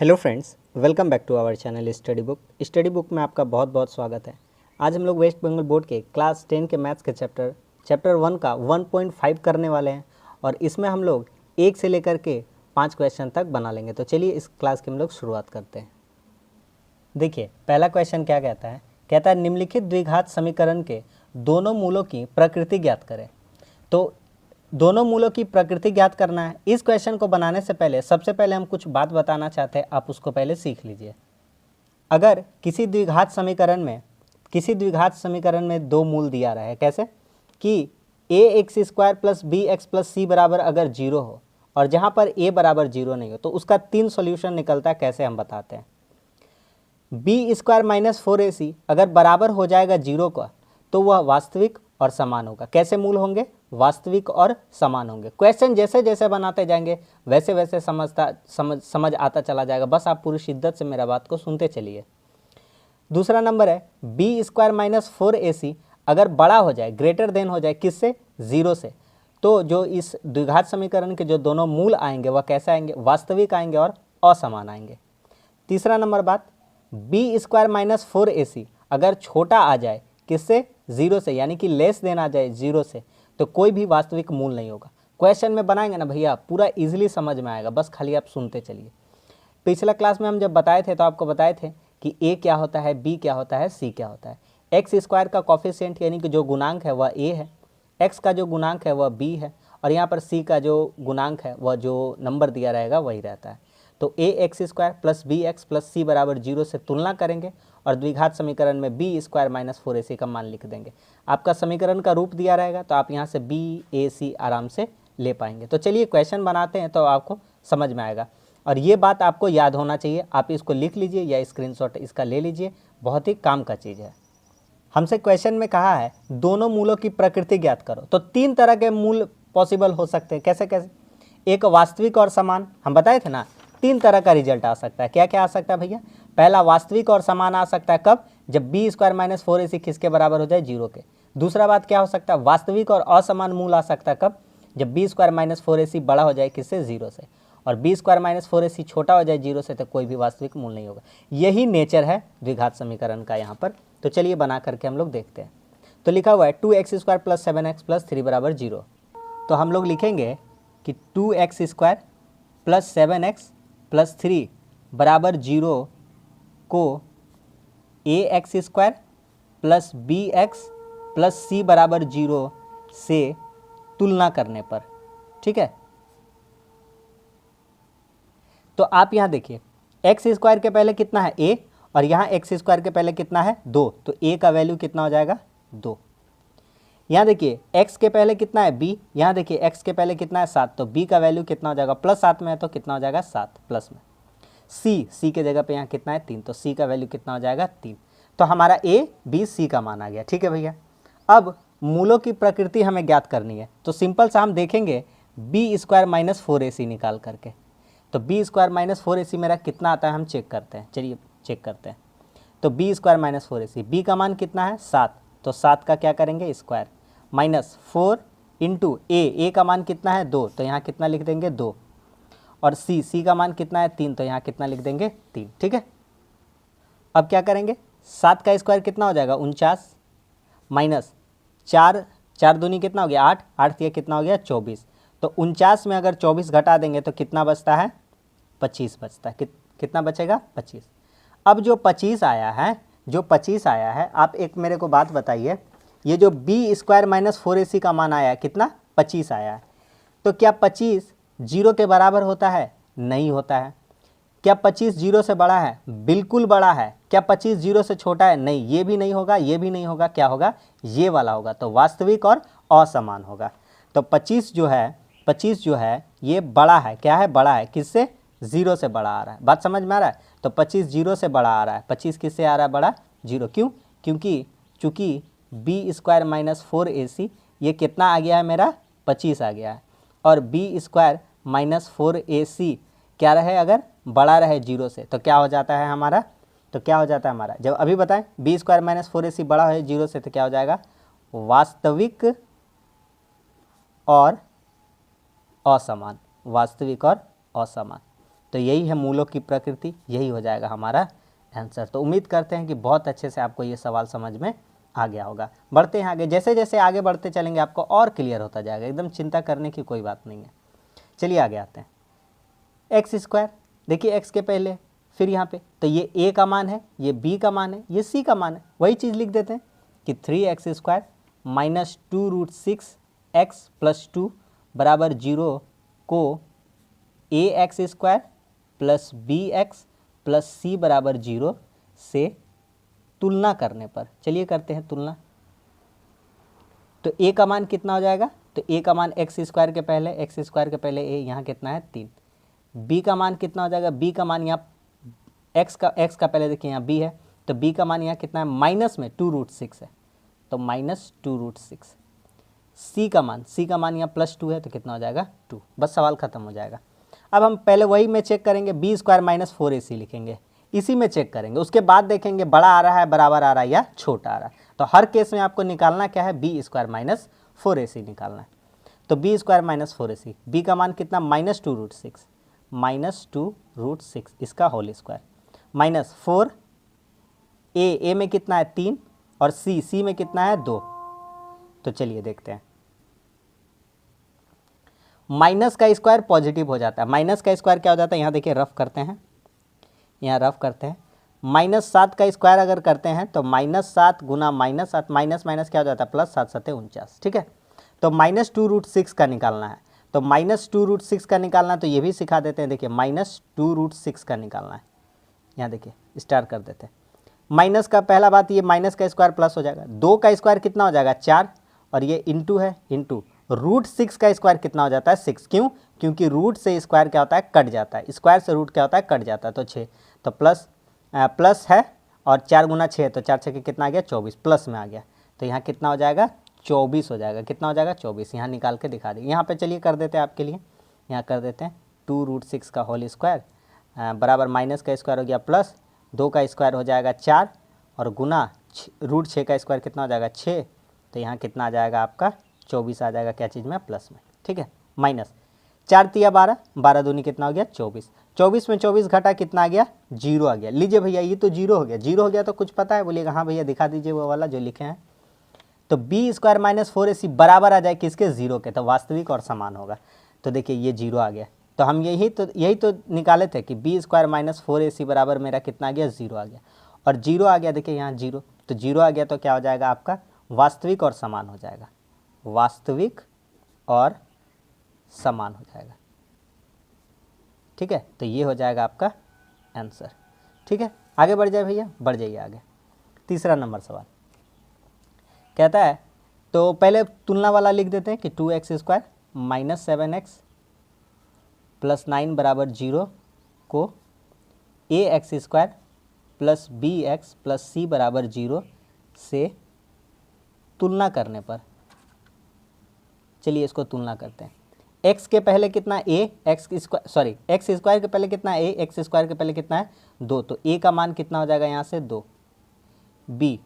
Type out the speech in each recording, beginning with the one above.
Hello friends, welcome back to our channel study book में आपका बहुत बहुत स्वागत है। आज हम लोग वेस्ट बंगाल बोर्ड के क्लास 10 के मैथ्स के चैप्टर 1 का 1.5 करने वाले हैं और इसमें हम लोग 1 से लेकर के 5 क्वेश्चन तक बना लेंगे। तो चलिए इस क्लास की हम लोग शुरुआत करते हैं। देखिए पहला क्वेश्चन क्या कहता है, निम्नलिखित द्विघात समीकरण के दोनों मूलों की प्रकृति ज्ञात करें। तो दोनों मूलों की प्रकृति ज्ञात करना है। इस क्वेश्चन को बनाने से पहले सबसे पहले हम कुछ बात बताना चाहते हैं, आप उसको पहले सीख लीजिए। अगर किसी द्विघात समीकरण में दो मूल दिया रहा है, कैसे कि ax² plus bx plus C बराबर अगर 0 हो और जहाँ पर a बराबर 0 नहीं हो तो उसका 3 सॉल्यूशन निकलता है। कैसे हम बताते हैं। b² माइनस 4ac अगर बराबर हो जाएगा 0 का तो वह वास्तविक और समान होगा। कैसे मूल होंगे? वास्तविक और समान होंगे। क्वेश्चन जैसे जैसे बनाते जाएंगे वैसे वैसे समझ आता चला जाएगा। बस आप पूरी शिद्दत से मेरा बात को सुनते चलिए। दूसरा नंबर है b² माइनस 4ac अगर बड़ा हो जाए, ग्रेटर देन हो जाए, किससे? 0 से, तो जो इस द्विघात समीकरण के जो दोनों मूल आएंगे वह कैसे आएंगे? वास्तविक आएंगे और असमान आएंगे। तीसरा नंबर बात, b² माइनस 4ac अगर छोटा आ जाए, किससे? 0 से, यानी कि लेस देन आ जाए 0 से, तो कोई भी वास्तविक मूल नहीं होगा। क्वेश्चन में बनाएंगे ना भैया, पूरा इजीली समझ में आएगा, बस खाली आप सुनते चलिए। पिछला क्लास में हम जब बताए थे तो आपको बताए थे कि a क्या होता है, b क्या होता है, c क्या होता है। x² का कॉफिशिएंट यानी कि जो गुणांक है वह a है, x का जो गुणांक है वह b है और यहाँ पर c का जो गुणांक है वह जो नंबर दिया रहेगा वही रहता है। तो ax² plus bx plus c बराबर 0 से तुलना करेंगे और द्विघात समीकरण में b² माइनस 4ac का मान लिख देंगे। आपका समीकरण का रूप दिया रहेगा तो आप यहाँ से bac आराम से ले पाएंगे। तो चलिए क्वेश्चन बनाते हैं तो आपको समझ में आएगा और ये बात आपको याद होना चाहिए। आप इसको लिख लीजिए या स्क्रीनशॉट इसका ले लीजिए, बहुत ही काम का चीज़ है। हमसे क्वेश्चन में कहा है दोनों मूलों की प्रकृति ज्ञात करो। तो 3 तरह के मूल पॉसिबल हो सकते हैं। कैसे कैसे? एक वास्तविक और समान, हम बताए थे ना, 3 तरह का रिजल्ट आ सकता है। क्या क्या आ सकता है भैया? पहला वास्तविक और समान आ सकता है, कब? जब b² माइनस 4ac किसके बराबर हो जाए? 0 के। दूसरा बात क्या हो सकता है? वास्तविक और असमान मूल आ सकता है, कब? जब b² माइनस 4ac बड़ा हो जाए, किससे? 0 से, और b² माइनस 4ac छोटा हो जाए 0 से, तो कोई भी वास्तविक मूल नहीं होगा। यही नेचर है द्विघात समीकरण का यहाँ पर। तो चलिए बना करके हम लोग देखते हैं। तो लिखा हुआ है 2x² प्लस 7x प्लस 3 बराबर 0। तो हम लोग लिखेंगे कि 2x² प्लस 7x प्लस 3 बराबर 0 को ax² plus bx plus c बराबर 0 से तुलना करने पर, ठीक है। तो आप यहाँ देखिए x² के पहले कितना है? a, और यहाँ x² के पहले कितना है? 2, तो a का वैल्यू कितना हो जाएगा? 2। यहाँ देखिए x के पहले कितना है? b, यहाँ देखिए x के पहले कितना है? 7, तो b का वैल्यू कितना हो जाएगा? प्लस 7 में है तो कितना हो जाएगा? 7 प्लस में। c के जगह पे यहाँ कितना है? 3, तो c का वैल्यू कितना हो जाएगा? 3। तो हमारा a, b, c का मान आ गया, ठीक है भैया। अब मूलों की प्रकृति हमें ज्ञात करनी है, तो सिंपल सा हम देखेंगे b² माइनस 4ac निकाल करके। तो b² माइनस 4ac मेरा कितना आता है हम चेक करते हैं। चलिए चेक करते हैं। तो b² माइनस 4ac, b का मान कितना है? 7, तो 7 का क्या करेंगे? स्क्वायर, माइनस 4 इंटू a का मान कितना है? 2, तो यहाँ कितना लिख देंगे? 2, और c का मान कितना है? 3, तो यहाँ कितना लिख देंगे? 3, ठीक है। अब क्या करेंगे? 7 का स्क्वायर कितना हो जाएगा? 49, माइनस 4 दूनी कितना हो गया? 8, 8 ये कितना हो गया? 24। तो 49 में अगर 24 घटा देंगे तो कितना बचता है? 25 बचता है। कितना बचेगा? 25। अब जो 25 आया है, आप एक मेरे को बात बताइए, ये जो b² माइनस 4ac का मान आया है कितना? 25 आया है। तो क्या 25 0 के बराबर होता है? नहीं होता है। क्या 25 0 से बड़ा है? बिल्कुल बड़ा है। क्या 25 0 से छोटा है? नहीं, ये भी नहीं होगा, ये भी नहीं होगा। क्या होगा? ये वाला होगा। तो वास्तविक और असमान होगा। तो 25 जो है ये बड़ा है। क्या है? बड़ा है। किससे? 0 से बड़ा आ रहा है। बात समझ में आ रहा है? तो 25 0 से बड़ा आ रहा है। 25 किससे आ रहा है? बड़ा? 0। क्यों? क्योंकि चूँकि b² माइनस 4ac ये कितना आ गया है मेरा? 25 आ गया है, और b² माइनस 4ac क्या रहे? अगर बड़ा रहे 0 से तो क्या हो जाता है हमारा? जब अभी बताएं b² माइनस 4ac बड़ा है 0 से तो क्या हो जाएगा? वास्तविक और असमान। तो यही है मूलों की प्रकृति, यही हो जाएगा हमारा आंसर। तो उम्मीद करते हैं कि बहुत अच्छे से आपको ये सवाल समझ में आ गया होगा। बढ़ते हैं आगे, जैसे जैसे आगे बढ़ते चलेंगे आपको और क्लियर होता जाएगा, एकदम चिंता करने की कोई बात नहीं है। चलिए आगे आते हैं। एक्स स्क्वायर, देखिए एक्स के पहले, फिर यहाँ पे तो ये ए का मान है, ये बी का मान है, ये सी का मान है, वही चीज़ लिख देते हैं कि 3x square minus 2√6x plus 2 बराबर 0 को A X square plus B X plus C बराबर 0 से तुलना करने पर, चलिए करते हैं तुलना। तो ए का मान कितना हो जाएगा, तो ए का मान एक्स स्क्वायर के पहले ए, यहाँ कितना है 3। बी का मान कितना हो जाएगा, बी का मान यहाँ एक्स का पहले देखिए यहाँ बी है, तो बी का मान यहाँ कितना है माइनस में 2√6 है, तो माइनस 2√6। सी का मान यहाँ प्लस 2 है, तो कितना हो जाएगा 2। बस सवाल खत्म हो जाएगा। अब हम पहले वही में चेक करेंगे, बी स्क्वायर माइनस 4ac लिखेंगे, इसी में चेक करेंगे, उसके बाद देखेंगे बड़ा आ रहा है, बराबर आ रहा है या छोटा आ रहा है। तो हर केस में आपको निकालना क्या है, बी स्क्वायर माइनस 4ac निकालना है। तो B square minus 4ac, B का मान कितना माइनस 2√6 इसका होल स्क्वायर माइनस 4, ए में कितना है 3 और सी में कितना है 2। तो चलिए देखते हैं, माइनस का स्क्वायर पॉजिटिव हो जाता है, माइनस का स्क्वायर क्या हो जाता है, यहाँ देखिए रफ करते हैं, यहाँ रफ करते हैं। -7 का स्क्वायर अगर करते हैं तो -7 गुना -7, माइनस माइनस क्या हो जाता है प्लस, 7 7 49, ठीक है। तो -2√6 का निकालना है, तो -2√6 का निकालना है, तो ये भी सिखा देते हैं, देखिए -2√6 का निकालना है। यहाँ देखिए स्टार कर देते हैं, माइनस का पहला बात, ये माइनस का स्क्वायर प्लस हो जाएगा, 2 का स्क्वायर कितना हो जाएगा 4, और ये इंटू है, इंटू √6 का स्क्वायर कितना हो जाता है 6, क्यों, क्योंकि रूट से स्क्वायर क्या होता है कट जाता है, स्क्वायर से रूट क्या होता है कट जाता है, तो 6, तो प्लस है, और 4 गुना 6, तो 4 6 कितना आ गया 24, प्लस में आ गया, तो यहाँ कितना हो जाएगा 24 हो जाएगा, कितना हो जाएगा 24, यहाँ निकाल के दिखा दी। यहाँ पे चलिए कर देते हैं आपके लिए, यहाँ कर देते हैं 2√6 का होल स्क्वायर बराबर माइनस का स्क्वायर हो गया प्लस 2 का स्क्वायर हो जाएगा 4, और गुना √6 का स्क्वायर कितना हो जाएगा 6, तो यहाँ कितना आ जाएगा आपका 24 आ जाएगा, क्या चीज़ में प्लस में, ठीक है। माइनस 4 तिया 12, 12 दूनी कितना हो गया 24, 24 में 24 घटा कितना आ गया 0 आ गया। लीजिए भैया ये तो 0 हो गया, 0 हो गया तो कुछ पता है, बोलिएगा हाँ भैया दिखा दीजिए वो वाला जो लिखे हैं। तो बी स्क्वायर माइनस 4ac बराबर आ जाए किसके 0 के, तो वास्तविक और समान होगा। तो देखिए ये 0 आ गया, तो हम यही तो निकाले थे कि बी स्क्वायर माइनस 4ac बराबर मेरा कितना आ गया 0 आ गया, और 0 आ गया, देखिए यहाँ 0, तो 0 आ गया तो क्या हो जाएगा आपका वास्तविक और समान हो जाएगा, वास्तविक और समान हो जाएगा, ठीक है। तो ये हो जाएगा आपका आंसर, ठीक है। आगे बढ़ जाए भैया, बढ़ जाइए आगे। तीसरा नंबर सवाल कहता है, तो पहले तुलना वाला लिख देते हैं कि 2x square minus 7x plus 9 बराबर 0 को A X square plus B X plus C बराबर 0 से तुलना करने पर, चलिए इसको तुलना करते हैं। x के पहले कितना a, एक्स स्क्वायर के पहले कितना a, एक्स स्क्वायर के पहले कितना है 2, तो a का मान कितना हो जाएगा यहाँ से 2। b,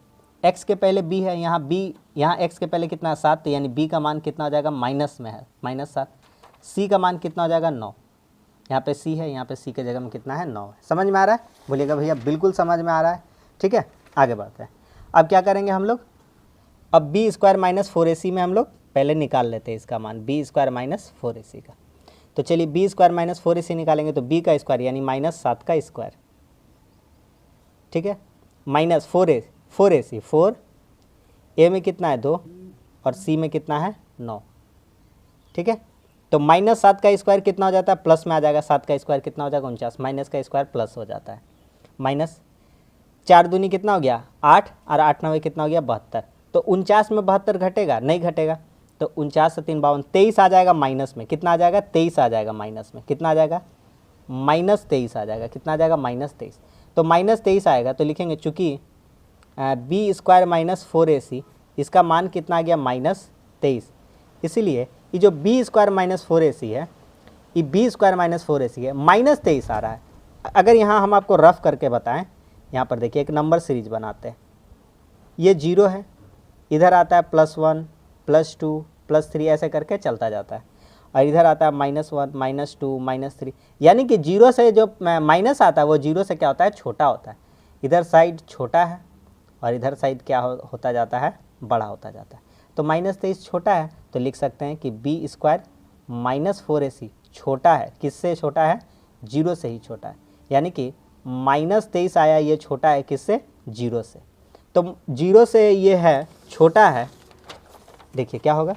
x के पहले b है, यहाँ x के पहले कितना है 7, तो यानी b का मान कितना हो जाएगा माइनस में है, -7। c का मान कितना हो जाएगा 9, यहाँ पे c है, यहाँ पे c के जगह में कितना है 9 है। समझ में आ रहा है, बोलिएगा भैया बिल्कुल समझ में आ रहा है, ठीक है। आगे बढ़ते हैं, अब क्या करेंगे हम लोग, अब बी स्क्वायर माइनस 4ac में हम लोग पहले निकाल लेते हैं इसका मान, बी स्क्वायर माइनस 4ac का। तो चलिए बी स्क्वायर माइनस 4ac निकालेंगे, तो b का स्क्वायर यानी -7 का स्क्वायर, ठीक है, माइनस 4ac, 4 a में कितना है 2 और c में कितना है 9, ठीक है। तो -7 का स्क्वायर कितना हो जाता है प्लस में आ जाएगा, 7 का स्क्वायर कितना हो जाएगा 49, माइनस का स्क्वायर प्लस हो जाता है, माइनस 4 दूनी कितना हो गया 8, और 8 9 कितना हो गया 72, तो 49 में 72 घटेगा, नहीं घटेगा, तो 49 से 3 52, 23 आ जाएगा माइनस में, कितना आ जाएगा 23 आ जाएगा माइनस में, कितना आ जाएगा -23 आ जाएगा, कितना आ जाएगा -23। तो -23 आएगा तो लिखेंगे चूँकि बी स्क्वायर माइनस 4ac इसका मान कितना आ गया -23, इसीलिए ये जो बी स्क्वायर माइनस 4ac है, ये बी स्क्वायर माइनस 4ac है, -23 आ रहा है। अगर यहाँ हम आपको रफ करके बताएं, यहाँ पर देखिए एक नंबर सीरीज बनाते हैं, ये 0 है, इधर आता है +1 +2 +3 ऐसे करके चलता जाता है, और इधर आता है -1, -2, -3, यानी कि जीरो से जो माइनस आता है वो जीरो से क्या होता है, छोटा होता है। इधर साइड छोटा है और इधर साइड क्या होता जाता है, बड़ा होता जाता है। तो -23 छोटा है तो लिख सकते हैं कि b² -4ac छोटा है, किससे छोटा है, जीरो से ही छोटा है। यानी कि -23 आया, ये छोटा है किससे, जीरो से। तो जीरो से ये है, छोटा है, देखिए क्या होगा,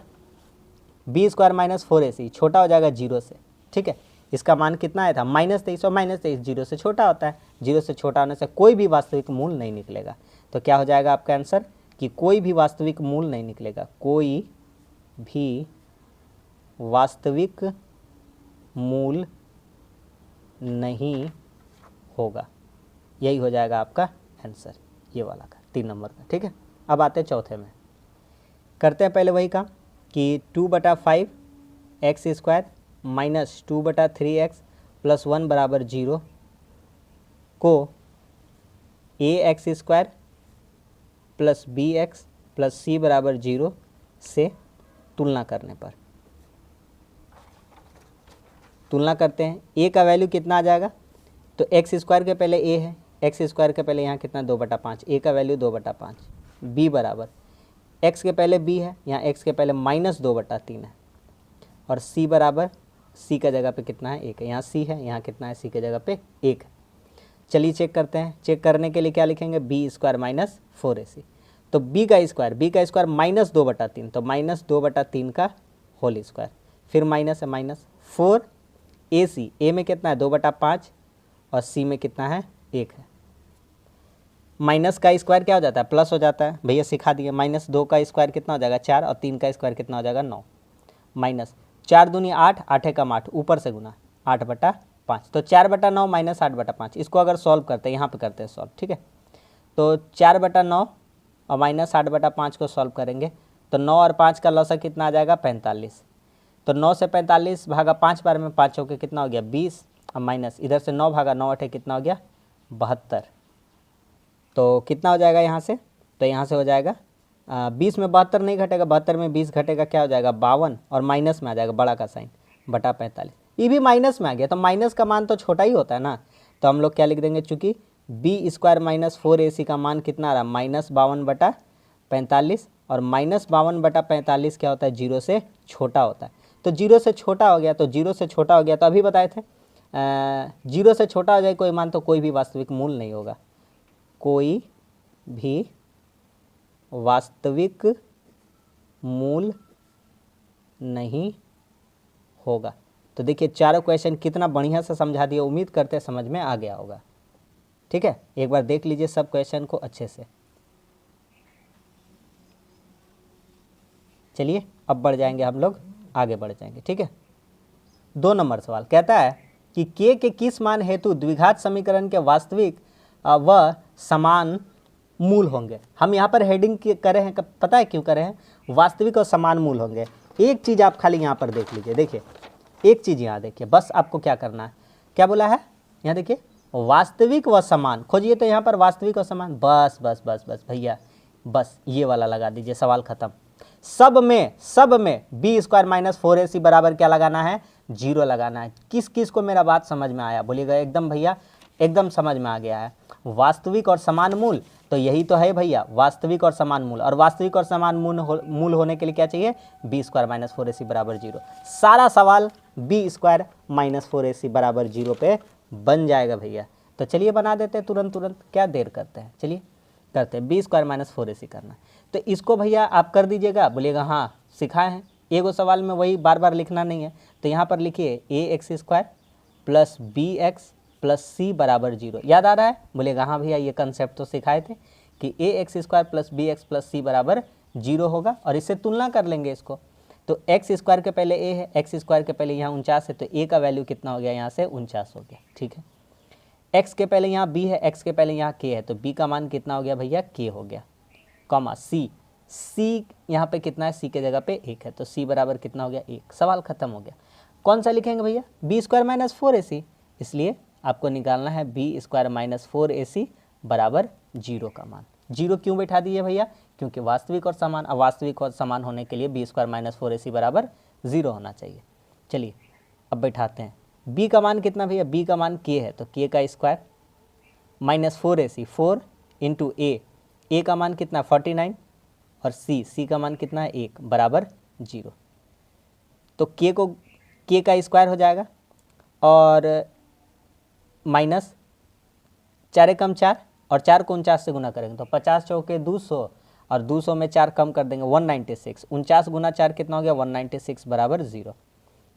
b² -4ac छोटा हो जाएगा जीरो से। ठीक है, इसका मान कितना आया था, -23, और -23 जीरो से छोटा होता है। जीरो से छोटा होने से कोई भी वास्तविक मूल नहीं निकलेगा। तो क्या हो जाएगा आपका आंसर कि कोई भी वास्तविक मूल नहीं निकलेगा, कोई भी वास्तविक मूल नहीं होगा। यही हो जाएगा आपका आंसर, ये वाला का 3 नंबर का। ठीक है, अब आते हैं चौथे में। करते हैं पहले वही काम कि 2/5 x² - 2/3x + 1 = 0 को ax² + bx + c = 0 से तुलना करने पर, तुलना करते हैं। a का वैल्यू कितना आ जाएगा, तो x² के पहले a है, x² के पहले यहाँ कितना 2/5, a का वैल्यू 2/5, b बराबर x के पहले b है, यहाँ x के पहले -2/3 है, और c बराबर c का जगह पे कितना है, 1 है, यहाँ c है, यहाँ कितना है, c के जगह पे 1 है। चलिए चेक करते हैं। चेक करने के लिए क्या लिखेंगे, b² -4ac, तो b का स्क्वायर -2/3, तो -2/3 का होल स्क्वायर, फिर माइनस है -4ac, a में कितना है 2/5 और c में कितना है 1 है। माइनस का स्क्वायर क्या हो जाता है, प्लस हो जाता है, भैया सिखा दिए। -2 का स्क्वायर कितना हो जाएगा 4, और 3 का स्क्वायर कितना हो जाएगा 9, माइनस 4 दूनी 8, 8 एकम 8, ऊपर से गुना 8/5, तो 4/9 - 8/5। इसको अगर सॉल्व करते हैं, यहाँ पे करते हैं सॉल्व, ठीक है। तो 4/9 और -8/5 को सॉल्व करेंगे तो 9 और 5 का लौसा कितना आ जाएगा 45, तो 9 से 45 भागा 5 बार में 5 होके कितना हो गया 20, और माइनस इधर से 9 भागा 9 8 कितना हो गया 72, तो कितना हो जाएगा यहाँ से, तो यहाँ से हो जाएगा 20 में 72 नहीं घटेगा, 72 में 20 घटेगा, क्या हो जाएगा 52, और माइनस में आ जाएगा बड़ा का साइन बटा 45, ये भी माइनस में आ गया, तो माइनस का मान तो छोटा ही होता है ना, तो हम लोग क्या लिख देंगे, चूँकि b² -4ac का मान कितना आ रहा है -52/45, और -52/45 क्या होता है, जीरो से छोटा होता है। तो जीरो से छोटा हो गया, तो जीरो से छोटा हो गया, तो अभी बताए थे जीरो से छोटा हो जाए कोई मान तो कोई भी वास्तविक मूल नहीं होगा, कोई भी वास्तविक मूल नहीं होगा। तो देखिए चारों क्वेश्चन कितना बढ़िया से समझा दिया, उम्मीद करते हैं समझ में आ गया होगा। ठीक है, एक बार देख लीजिए सब क्वेश्चन को अच्छे से। चलिए अब बढ़ जाएंगे हम लोग, आगे बढ़ जाएंगे। ठीक है, 2 नंबर सवाल कहता है कि k के किस मान हेतु द्विघात समीकरण के वास्तविक व समान मूल होंगे। हम यहाँ पर हेडिंग करे हैं, पता है क्यों करे हैं, वास्तविक और समान मूल होंगे। एक चीज़ आप खाली यहाँ पर देख लीजिए, देखिए एक चीज़ यहाँ देखिए, बस आपको क्या करना है, क्या बोला है यहाँ देखिए, वास्तविक व समान खोजिए, तो यहाँ पर वास्तविक और समान, बस बस बस बस भैया, बस ये वाला लगा दीजिए, सवाल खत्म। सब में b² -4ac बराबर क्या लगाना है, 0 लगाना है। किस किस को मेरा बात समझ में आया, बोलिएगा एकदम भैया, एकदम समझ में आ गया है। वास्तविक और समान मूल, तो यही तो है भैया, वास्तविक और समान मूल, और वास्तविक और समान मूल होने के लिए क्या चाहिए, b² -4ac बराबर 0। सारा सवाल b² -4ac बराबर 0 पे बन जाएगा भैया। तो चलिए बना देते हैं तुरंत, क्या देर करते हैं, चलिए करते हैं। b² -4ac करना, तो इसको भैया आप कर दीजिएगा, बोलिएगा हाँ सिखाए हैं। एगो सवाल में वही बार बार लिखना नहीं है, तो यहाँ पर लिखिए ax² + bx + c बराबर 0। याद आ रहा है, बोलेगा हाँ भैया ये कंसेप्ट तो सिखाए थे कि ax² + bx + c बराबर 0 होगा, और इससे तुलना कर लेंगे इसको। तो x² के पहले a है, x² के पहले यहाँ 49 है, तो a का वैल्यू कितना हो गया, यहाँ से 49 हो गया। ठीक है, x के पहले यहाँ b है, x के पहले यहाँ k है, तो b का मान कितना हो गया भैया, k हो गया, कॉमा c यहाँ पे कितना है, c के जगह पे 1 है, तो c बराबर कितना हो गया 1। सवाल खत्म हो गया। कौन सा लिखेंगे भैया, b² -4ac, इसलिए आपको निकालना है b² -4ac बराबर 0 का मान। 0 क्यों बैठा दिए भैया, क्योंकि वास्तविक और समान, अवास्तविक और समान होने के लिए b² -4ac बराबर 0 होना चाहिए। चलिए अब बैठाते हैं। b का मान कितना भैया, b का मान k है तो k का square minus 4ac 4 into a का मान कितना 49 और c का मान कितना है 1 बराबर 0। तो k का स्क्वायर हो जाएगा और माइनस 4 एकम 4 और 4 को 49 से गुना करेंगे तो 50 चौके 200 और 200 में 4 कम कर देंगे 196। 49 गुना 4 कितना हो गया 196 बराबर 0।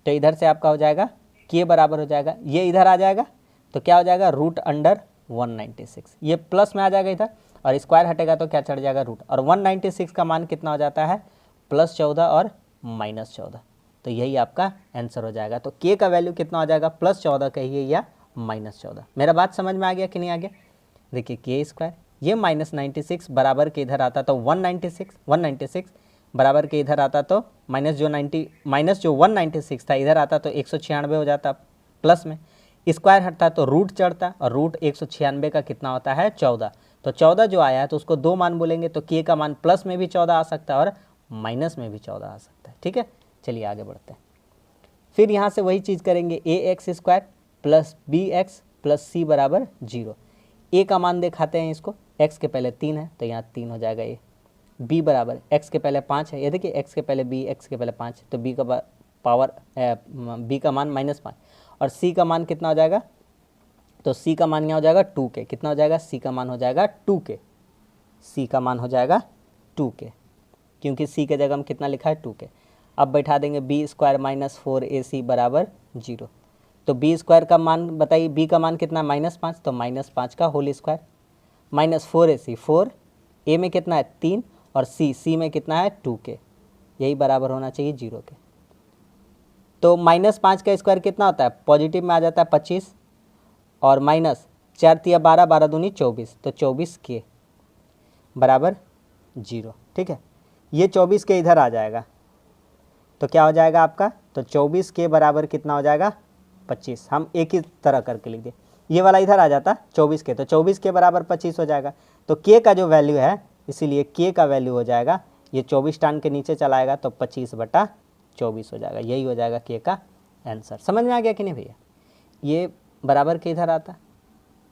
तो इधर से आपका हो जाएगा k बराबर हो जाएगा, ये इधर आ जाएगा तो क्या हो जाएगा रूट अंडर 196, ये प्लस में आ जाएगा इधर और स्क्वायर हटेगा तो क्या चढ़ जाएगा रूट, और 196 का मान कितना हो जाता है +14 और -14। तो यही आपका आंसर हो जाएगा। तो k का वैल्यू कितना हो जाएगा +14 कहिए या -14। मेरा बात समझ में आ गया कि नहीं आ गया? देखिए k स्क्वायर ये -96 बराबर के इधर आता तो 196 बराबर के इधर आता तो माइनस जो 196 था इधर आता तो 196 हो जाता प्लस में, स्क्वायर हटता तो रूट चढ़ता और रूट 196 का कितना होता है 14। तो 14 जो आया है तो उसको 2 मान बोलेंगे तो k का मान प्लस में भी 14 आ सकता है और माइनस में भी 14 आ सकता है। ठीक है, चलिए आगे बढ़ते हैं। फिर यहाँ से वही चीज़ करेंगे ax² plus bx plus c बराबर 0। a का मान दिखाते हैं इसको, x के पहले 3 है तो यहाँ 3 हो जाएगा a, b बराबर x के पहले 5 है, ये देखिए x के पहले b x के पहले 5 तो b का पावर b का मान -5 और c का मान कितना हो जाएगा, तो c का मान यहाँ हो जाएगा 2k, कितना हो जाएगा c का मान हो जाएगा 2k, c का मान हो जाएगा 2k क्योंकि c के जगह हम कितना लिखा है 2k। अब बैठा देंगे b² माइनस 4ac बराबर 0। तो b² का मान बताइए, b का मान कितना -5 तो -5 का whole square minus 4ac 4 a में कितना है 3 और c में कितना है 2k, यही बराबर होना चाहिए 0 के। तो -5 का स्क्वायर कितना होता है, पॉजिटिव में आ जाता है 25 और माइनस 4 तिया 12 12 दूनी 24 तो 24k बराबर 0। ठीक है, ये 24k इधर आ जाएगा तो क्या हो जाएगा आपका, तो 24k बराबर कितना हो जाएगा 25। हम एक ही तरह करके लिख दिए, ये वाला इधर आ जाता 24k तो 24k बराबर 25 हो जाएगा। तो k का जो वैल्यू है इसीलिए k का वैल्यू हो जाएगा, ये 24 टान के नीचे चलाएगा तो 25/24 हो जाएगा, यही हो जाएगा k का आंसर। समझ में आ गया कि नहीं भैया? ये बराबर के इधर आता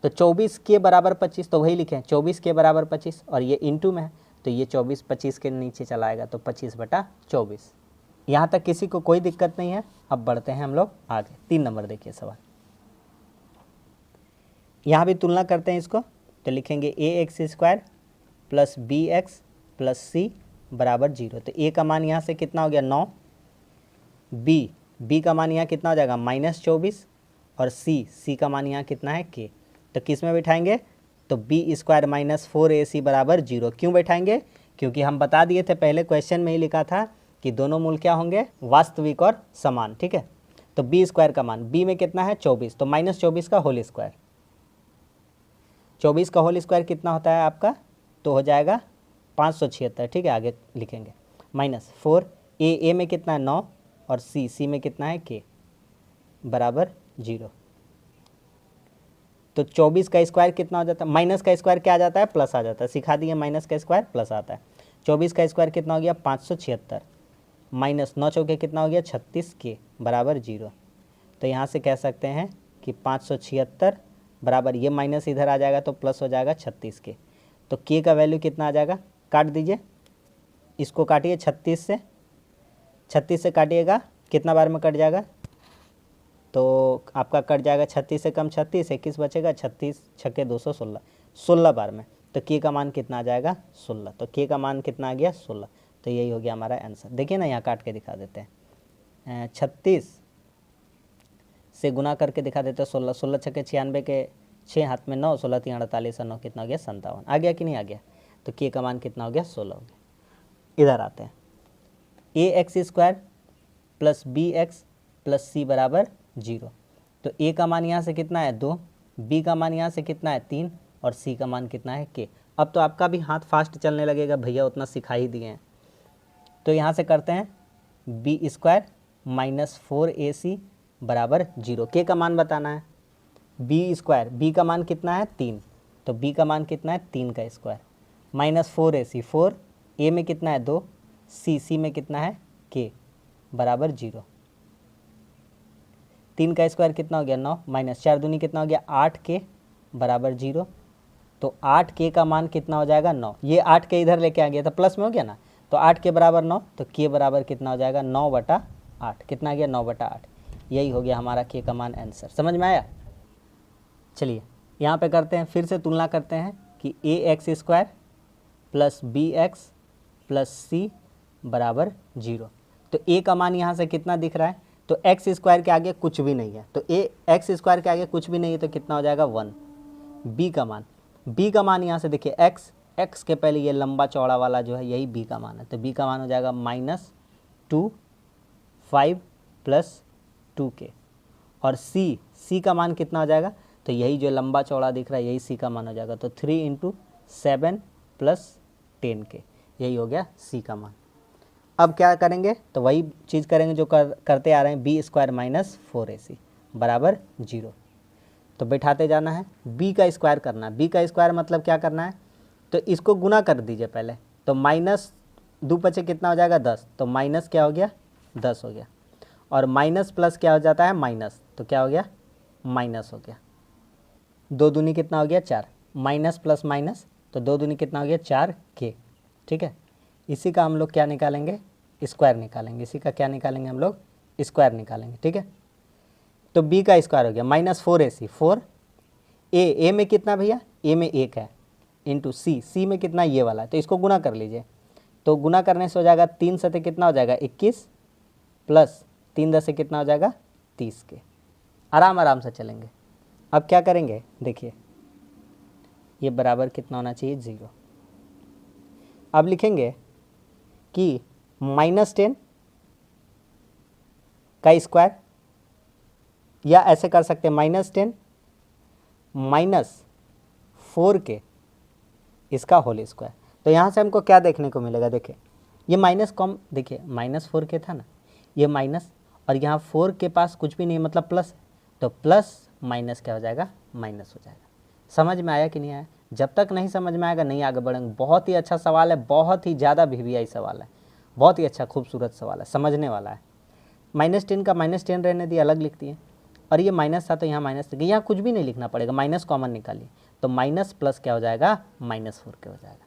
तो 24k बराबर 25 तो वही लिखें 24k बराबर 25 और ये इंटू में है तो ये 24 25 के नीचे चलाएगा तो 25/24। यहाँ तक किसी को कोई दिक्कत नहीं है। अब बढ़ते हैं हम लोग आगे। 3 नंबर देखिए सवाल, यहाँ भी तुलना करते हैं इसको तो लिखेंगे ax² plus bx plus c बराबर 0। तो a का मान यहाँ से कितना हो गया 9, b का मान यहाँ कितना हो जाएगा -24 और c का मान यहाँ कितना है k। तो किस में बैठाएंगे, तो b² माइनस 4ac बराबर 0। क्यों बैठाएंगे, क्योंकि हम बता दिए थे पहले क्वेश्चन में ही लिखा था कि दोनों मूल क्या होंगे वास्तविक और समान। ठीक है, तो b² का मान b में कितना है 24 तो -24 का होल स्क्वायर, 24 का होल स्क्वायर कितना होता है आपका, तो हो जाएगा 576। ठीक है, आगे लिखेंगे -4 a में कितना है 9 और c में कितना है k बराबर 0। तो 24 का स्क्वायर कितना हो जाता है, माइनस का स्क्वायर क्या आ जाता है प्लस आ जाता है, सिखा दिए माइनस का स्क्वायर प्लस आता है। 24 का स्क्वायर कितना हो गया 576 माइनस 9 चौके कितना हो गया 36k बराबर 0। तो यहाँ से कह सकते हैं कि 576 बराबर ये माइनस इधर आ जाएगा तो प्लस हो जाएगा 36k। तो k का वैल्यू कितना आ जाएगा, काट दीजिए, इसको काटिए 36 से काटिएगा कितना बार में कट जाएगा, तो आपका कट जाएगा 36 से कम 36 21 बचेगा, 36 छक्के 216 16 बार में। तो k का मान कितना आ जाएगा 16। तो k का मान कितना आ गया 16। तो यही हो गया हमारा आंसर। देखिए ना यहाँ काट के दिखा देते हैं, 36 से गुना करके दिखा देते हैं 16, 16 छक्के 96 के 6 हाथ में 9, 16 3 48 और 9 कितना हो गया 57। आ गया कि नहीं आ गया? तो k का मान कितना हो गया 16 हो गया। इधर आते हैं, ax² plus bx plus c बराबर 0। तो a का मान यहाँ से कितना है 2, b का मान यहाँ से कितना है 3 और c का मान कितना है k। अब तो आपका भी हाथ फास्ट चलने लगेगा, भैया उतना सिखा ही दिए हैं। तो यहाँ से करते हैं b² माइनस 4ac बराबर 0। k का मान बताना है, b² b का मान कितना है 3 तो b का मान कितना है 3 का स्क्वायर माइनस 4ac 4 a में कितना है 2 c में कितना है k बराबर 0। 3 का स्क्वायर कितना हो गया 9, माइनस 4 दूनी कितना हो गया 8 के बराबर 0। तो 8 के का मान कितना हो जाएगा 9, ये 8 के इधर लेके आ गया था प्लस में हो गया ना, तो 8 के बराबर 9, तो के बराबर कितना हो जाएगा 9/8, कितना आ गया 9/8। यही हो गया हमारा के का मान आंसर। समझ में आया? चलिए यहाँ पे करते हैं, फिर से तुलना करते हैं कि ax² plus bx plus c बराबर 0। तो a का मान यहाँ से कितना दिख रहा है, तो x² के आगे कुछ भी नहीं है, तो x² के आगे कुछ भी नहीं है तो कितना हो जाएगा 1। b का मान यहाँ से देखिए x के पहले ये लंबा चौड़ा वाला जो है यही b का मान है, तो b का मान हो जाएगा -2 5 + 2k। और c का मान कितना हो जाएगा, तो यही जो लंबा चौड़ा दिख रहा है यही c का मान हो जाएगा, तो 3 × 7 + 10k, यही हो गया c का मान। अब क्या करेंगे, तो वही चीज़ करेंगे जो करते आ रहे हैं, b² - 4ac बराबर 0। तो बैठाते जाना है, b का स्क्वायर करना है। b का स्क्वायर मतलब क्या करना है, तो इसको गुना कर दीजिए पहले, तो -2 × कितना हो जाएगा 10, तो माइनस क्या हो गया 10 हो गया, और माइनस प्लस क्या हो जाता है माइनस, तो क्या हो गया माइनस हो गया। 2 दूनी कितना हो गया 4, माइनस प्लस माइनस, तो 2 दूनी कितना हो गया 4k। ठीक है, इसी का हम लोग क्या निकालेंगे, स्क्वायर निकालेंगे। इसी का क्या निकालेंगे हम लोग, स्क्वायर निकालेंगे। ठीक है, तो b का स्क्वायर हो गया -4ac, 4 a में कितना भैया, a में 1 है, इंटू c में कितना ये वाला है, तो इसको गुना कर लीजिए। तो गुना करने से हो जाएगा 3 सते कितना हो जाएगा 21 प्लस 3 10 से कितना हो जाएगा 30 के। आराम से चलेंगे। अब क्या करेंगे, देखिए ये बराबर कितना होना चाहिए 0। अब लिखेंगे कि -10 का स्क्वायर, या ऐसे कर सकते हैं -10 - 4k इसका होल स्क्वायर। तो यहाँ से हमको क्या देखने को मिलेगा, देखिए ये माइनस कॉम, देखिए -4k था ना, ये माइनस, और यहाँ 4 के पास कुछ भी नहीं मतलब प्लस, तो प्लस माइनस क्या हो जाएगा माइनस हो जाएगा। समझ में आया कि नहीं आया? जब तक नहीं समझ में आएगा नहीं आगे बढ़ेंगे। बहुत ही अच्छा सवाल है, बहुत ही ज़्यादा VBI सवाल है, बहुत ही अच्छा खूबसूरत सवाल है, समझने वाला है। -10 का -10 रहने दिए, अलग लिख दिए, और ये माइनस था तो यहाँ माइनस, यहाँ कुछ भी नहीं लिखना पड़ेगा, माइनस कॉमन निकालिए, तो माइनस प्लस क्या हो जाएगा -4k हो जाएगा।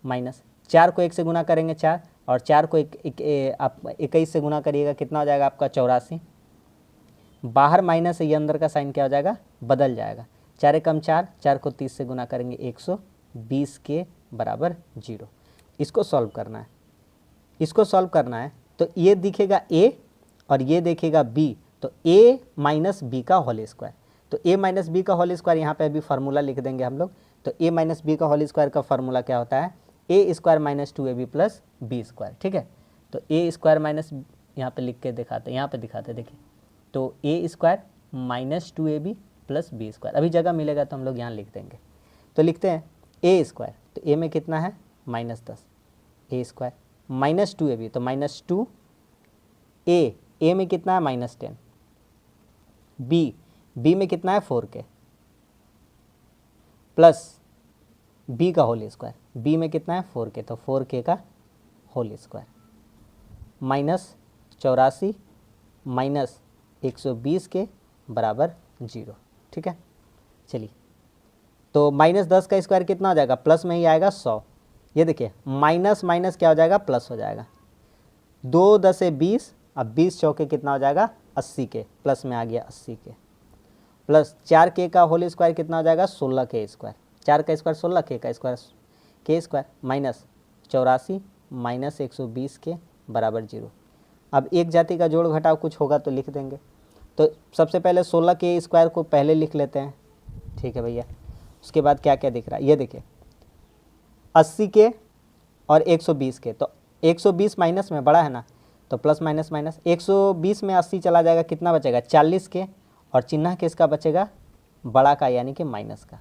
माइनस 4 को 1 से गुना करेंगे 4, और 4 को आप 21 से गुना करिएगा, कितना हो जाएगा आपका 84। बाहर माइनस है, ये अंदर का साइन क्या हो जाएगा बदल जाएगा। 4 एकम 4, 4 को 30 से गुना करेंगे 120 के बराबर 0। इसको सॉल्व करना है, इसको सॉल्व करना है, तो ये दिखेगा a और ये देखेगा b, तो a - b का होल स्क्वायर। तो a - b का होल स्क्वायर यहाँ पे अभी फार्मूला लिख देंगे हम लोग। तो a - b का होल स्क्वायर का फार्मूला क्या होता है, a² - 2ab + b²। ठीक है, तो a² यहाँ पे लिख के दिखाते, यहाँ पे दिखाते, देखिए तो a² - 2ab + b²। अभी जगह मिलेगा तो हम लोग यहाँ लिख देंगे। तो लिखते हैं a², तो a में कितना है -10, a² - 2ab, तो -2 a में कितना है -10, b में कितना है 4k, प्लस b का होल स्क्वायर, b में कितना है 4k, तो 4k का होल स्क्वायर, -84 - 120 के बराबर 0। ठीक है, चलिए तो -10 का स्क्वायर कितना हो जाएगा, प्लस में ही आएगा 100। ये देखिए माइनस माइनस क्या हो जाएगा प्लस हो जाएगा, 2 10 से 20, अब 20 चौके कितना हो जाएगा 80 के, प्लस में आ गया 80 के, प्लस 4k का होल स्क्वायर कितना हो जाएगा 16k स्क्वायर, 4 का स्क्वायर 16, k का स्क्वायर k स्क्वायर, -84 - 120 के बराबर 0। अब एक जाति का जोड़ घटाव कुछ होगा तो लिख देंगे। तो सबसे पहले 16k स्क्वायर को पहले लिख लेते हैं। ठीक है भैया, उसके बाद क्या क्या दिख रहा है, ये देखिए 80k और 120k, तो 120 माइनस में बड़ा है ना, तो प्लस माइनस माइनस, 120 में 80 चला जाएगा, कितना बचेगा 40k, और चिन्ह किसका बचेगा बड़ा का, यानी कि माइनस का।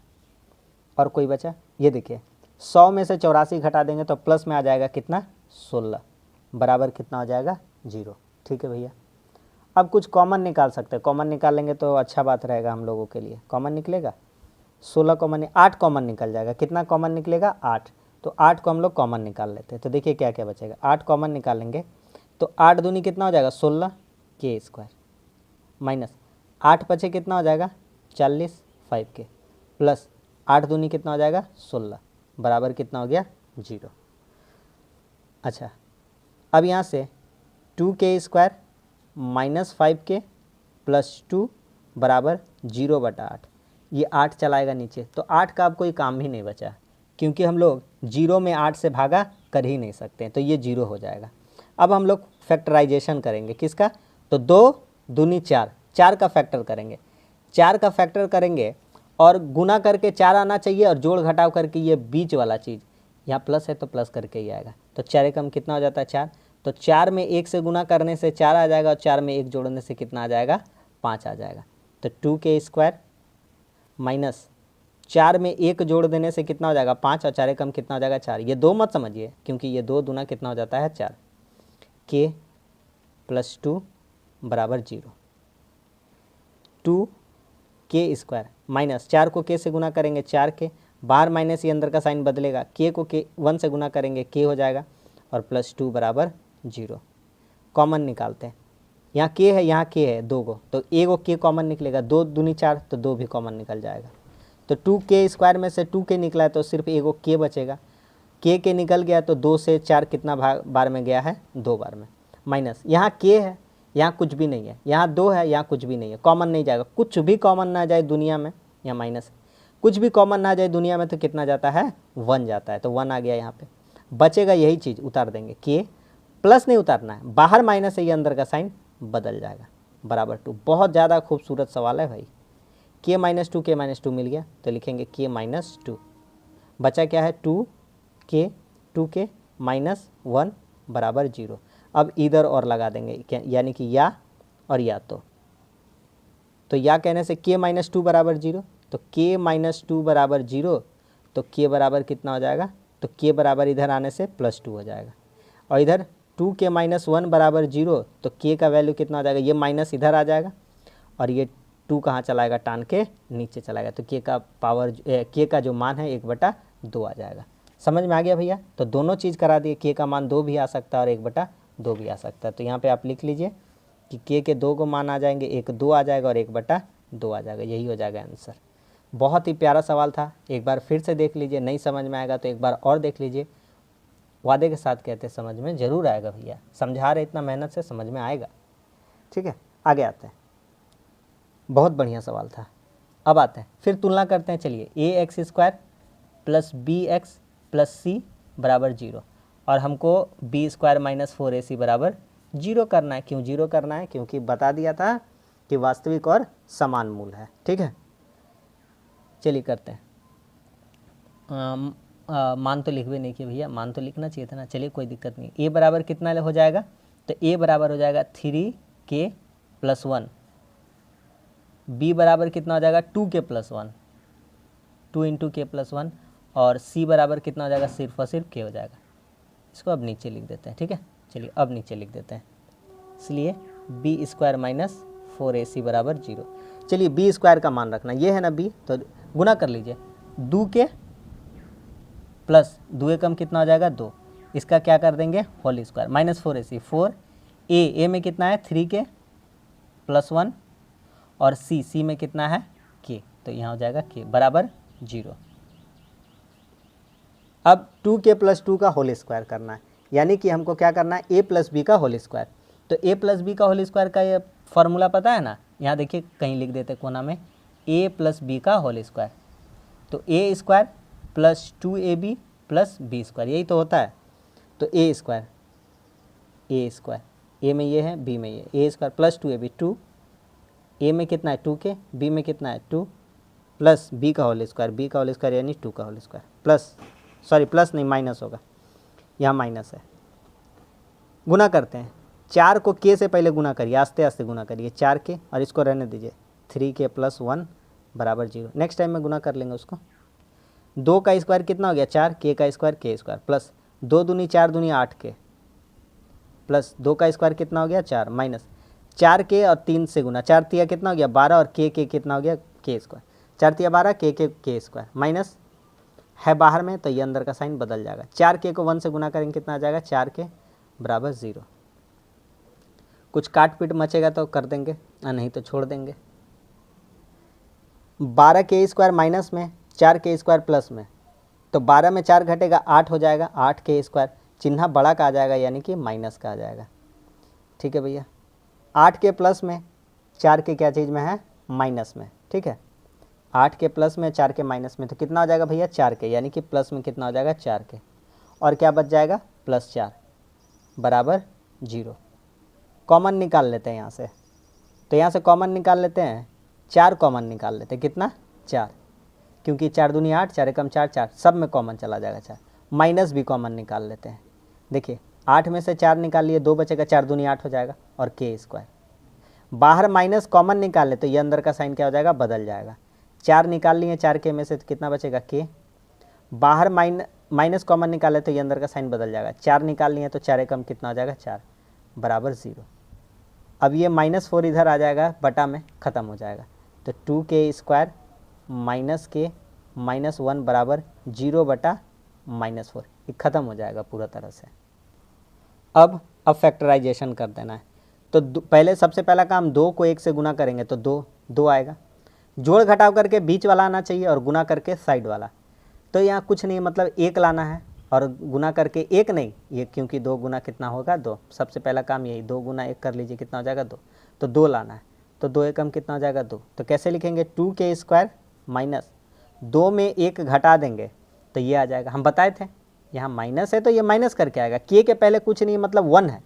और कोई बचा, ये देखिए 100 में से 84 घटा देंगे तो प्लस में आ जाएगा कितना 16, बराबर कितना हो जाएगा 0। ठीक है भैया, अब कुछ कॉमन निकाल सकते हैं, कॉमन निकालेंगे तो अच्छा बात रहेगा हम लोगों के लिए। कॉमन निकलेगा 16 कॉमन, 8 कॉमन निकल जाएगा, कितना कॉमन निकलेगा 8, तो 8 को हम लोग कॉमन निकाल लेते हैं। तो देखिए क्या क्या बचेगा, 8 कॉमन निकालेंगे तो 8 दूनी कितना हो जाएगा 16 k स्क्वायर, माइनस 8 बचे कितना हो जाएगा 40 5 के, प्लस 8 दूनी कितना हो जाएगा 16 बराबर कितना हो गया 0। अच्छा, अब यहाँ से 2k² माइनस 5k प्लस 2 बराबर 0/8। ये 8 चलाएगा नीचे, तो 8 का अब कोई काम ही नहीं बचा, क्योंकि हम लोग 0 में 8 से भागा कर ही नहीं सकते, तो ये 0 हो जाएगा। अब हम लोग फैक्टराइजेशन करेंगे किसका, तो 2 दूनी 4, 4 का फैक्टर करेंगे, 4 का फैक्टर करेंगे और गुना करके 4 आना चाहिए, और जोड़ घटाव करके ये बीच वाला चीज़ यहाँ प्लस है तो प्लस करके ही आएगा। तो 4 एकम कितना हो जाता है 4, तो 4 में 1 से गुना करने से 4 आ जाएगा, और 4 में 1 जोड़ने से कितना आ जाएगा 5 आ जाएगा। तो 2k² माइनस 4 में 1 जोड़ देने से कितना हो जाएगा 5, और 4 एकम कितना हो जाएगा 4। ये 2 मत समझिए, क्योंकि ये 2 दूना कितना हो जाता है 4। k प्लस 2 बराबर 0। 2k² माइनस 4 को k से गुना करेंगे 4k, बाहर माइनस, ये अंदर का साइन बदलेगा, k को k 1 से गुना करेंगे k हो जाएगा, और प्लस 2 बराबर 0। कॉमन निकालते हैं, यहाँ k है यहाँ k है 2 को, तो एक को k कॉमन निकलेगा, 2 दूनी 4, तो 2 भी कॉमन निकल जाएगा। तो 2k² में से 2k निकला है, तो सिर्फ एक को k बचेगा, k निकल गया, तो 2 से 4 कितना बार में गया है 2 बार में, माइनस यहाँ k है यहाँ कुछ भी नहीं है, यहाँ 2 है यहाँ कुछ भी नहीं है, कॉमन नहीं जाएगा, कुछ भी कॉमन ना जाए दुनिया में, यहाँ माइनस कुछ भी कॉमन ना जाए दुनिया में, तो कितना जाता है 1 जाता है, तो 1 आ गया यहाँ पे, बचेगा यही चीज़, उतार देंगे k, प्लस नहीं उतारना है, बाहर माइनस है, ये अंदर का साइन बदल जाएगा, बराबर 2। बहुत ज़्यादा खूबसूरत सवाल है भाई। k - 2 मिल गया, तो लिखेंगे k - 2, बचा क्या है 2k माइनस 1 बराबर 0। अब इधर और लगा देंगे, यानी कि या और या, तो या कहने से k - 2 बराबर 0, तो k - 2 बराबर 0, तो k बराबर कितना हो जाएगा, तो k बराबर इधर आने से प्लस 2 हो जाएगा, और इधर 2k - 1 बराबर 0, तो k का वैल्यू कितना हो जाएगा, ये माइनस इधर आ जाएगा, और ये 2 कहाँ चलाएगा टान के नीचे चलाएगा, तो k का पावर k का जो मान है 1/2 आ जाएगा। समझ में आ गया भैया। तो दोनों चीज़ करा दिए, k का मान 2 भी आ सकता है और 1/2 भी आ सकता है। तो यहाँ पे आप लिख लीजिए कि k के 2 को मान आ जाएंगे, 1 2 आ जाएगा और 1/2 आ जाएगा, यही हो जाएगा आंसर। बहुत ही प्यारा सवाल था, एक बार फिर से देख लीजिए, नहीं समझ में आएगा तो एक बार और देख लीजिए। वादे के साथ कहते हैं समझ में ज़रूर आएगा भैया, समझा रहे इतना मेहनत से, समझ में आएगा। ठीक है, आगे आते हैं। बहुत बढ़िया सवाल था। अब आते हैं फिर तुलना करते हैं। चलिए ax² plus bx plus c बराबर 0, और हमको b² - 4ac बराबर 0 करना है। क्यों 0 करना है, क्योंकि बता दिया था कि वास्तविक और समान मूल है। ठीक है, चलिए करते हैं। मान तो लिख भी नहीं किया भैया, मान तो लिखना चाहिए था ना। चलिए कोई दिक्कत नहीं। a बराबर कितना हो जाएगा, तो a बराबर हो जाएगा 3k + 1, b बराबर कितना हो जाएगा 2k + 1, 2 × k + 1, और c बराबर कितना हो जाएगा, सिर्फ और सिर्फ k हो जाएगा। इसको अब नीचे लिख देते हैं। ठीक है, चलिए अब नीचे लिख देते हैं। इसलिए b² - 4ac बराबर 0। चलिए b² का मान रखना, ये है ना b, तो गुना कर लीजिए 2k प्लस 2 एकम कितना हो जाएगा 2, इसका क्या कर देंगे होल स्क्वायर, -4ac, 4a में कितना है 3k + 1, और c में कितना है k, तो यहाँ हो जाएगा k बराबर 0। अब 2k + 2 का होल स्क्वायर करना है, यानी कि हमको क्या करना है a + b का होल स्क्वायर। तो a + b का होल स्क्वायर का ये फॉर्मूला पता है ना, यहाँ देखिए कहीं लिख देते कोना में, a + b का होल स्क्वायर, तो a² + 2ab + b², यही तो होता है। तो a² a में ये है, b में ये, a² + 2ab, 2, a में कितना है 2k, b में कितना है 2, प्लस b का होल स्क्वायर यानी 2 का whole square, plus sorry plus नहीं माइनस होगा, यहाँ माइनस है। गुना करते हैं, 4 को k से पहले गुना करिए, आस्ते आस्ते गुना करिए 4k, और इसको रहने दीजिए 3k + 1 बराबर 0। नेक्स्ट टाइम में गुना कर लेंगे उसको। 2 का स्क्वायर कितना हो गया 4, k का स्क्वायर k², प्लस 2 दूनी 4 दूनी 8k, प्लस 2 का स्क्वायर कितना हो गया 4, माइनस 4k और 3 से गुना, 4 तिया कितना हो गया 12, और k कितना हो गया k², 4 तिया 12, k², माइनस है बाहर में, तो ये अंदर का साइन बदल जाएगा। 4k को 1 से गुना करेंगे कितना आ जाएगा 4k बराबर 0। कुछ काट पीट मचेगा तो कर देंगे, नहीं तो छोड़ देंगे। 12k² माइनस में 4k² प्लस में, तो 12 में 4 घटेगा 8 हो जाएगा, 8k², चिन्ह बड़ा का आ जाएगा यानी कि माइनस का आ जाएगा। ठीक है भैया, 8k प्लस में 4k क्या चीज़ में है, माइनस में। ठीक है, 8k प्लस में 4k माइनस में, तो कितना हो जाएगा भैया 4k, यानी कि प्लस में कितना हो जाएगा 4k, और क्या बच जाएगा +4 बराबर 0। कॉमन निकाल लेते हैं यहाँ से, तो यहाँ से कॉमन निकाल लेते हैं, 4 कॉमन निकाल लेते हैं, कितना 4, क्योंकि 4 दूनी 8, 4 एकम 4, 4 सब में कॉमन चला जाएगा 4। माइनस भी कॉमन निकाल लेते हैं, देखिए 8 में से 4 निकाल लिए, 2 बचेगा, 4 दूनी 8 हो जाएगा, और k²। बाहर माइनस कॉमन निकाल ले तो ये अंदर का साइन क्या हो जाएगा, बदल जाएगा। 4 निकाल लिए 4k में से, तो कितना बचेगा k। बाहर माइनस कॉमन निकाले तो ये अंदर का साइन बदल जाएगा। 4 निकाल लिए तो 4 एकम कितना हो जाएगा 4 बराबर 0। अब ये -4 इधर आ जाएगा, बटा में ख़त्म हो जाएगा, तो 2k² माइनस k माइनस 1 बराबर 0 बटा -4, ये ख़त्म हो जाएगा पूरा तरह से। अब फैक्टराइजेशन कर देना है, तो पहले सबसे पहला काम 2 को 1 से गुना करेंगे तो 2 आएगा, जोड़ घटाव करके बीच वाला आना चाहिए और गुना करके साइड वाला। तो यहाँ कुछ नहीं, मतलब 1 लाना है और गुना करके 1 नहीं, ये क्योंकि 2 गुना कितना होगा 2, सबसे पहला काम यही, 2 गुना 1 कर लीजिए, कितना हो जाएगा 2, तो 2 लाना है, तो 2 एकम कितना हो जाएगा 2। तो कैसे लिखेंगे, 2k² माइनस 2 में 1 घटा देंगे तो ये आ जाएगा। हम बताए थे यहाँ माइनस है तो ये माइनस करके आएगा, k के पहले कुछ नहीं मतलब 1 है,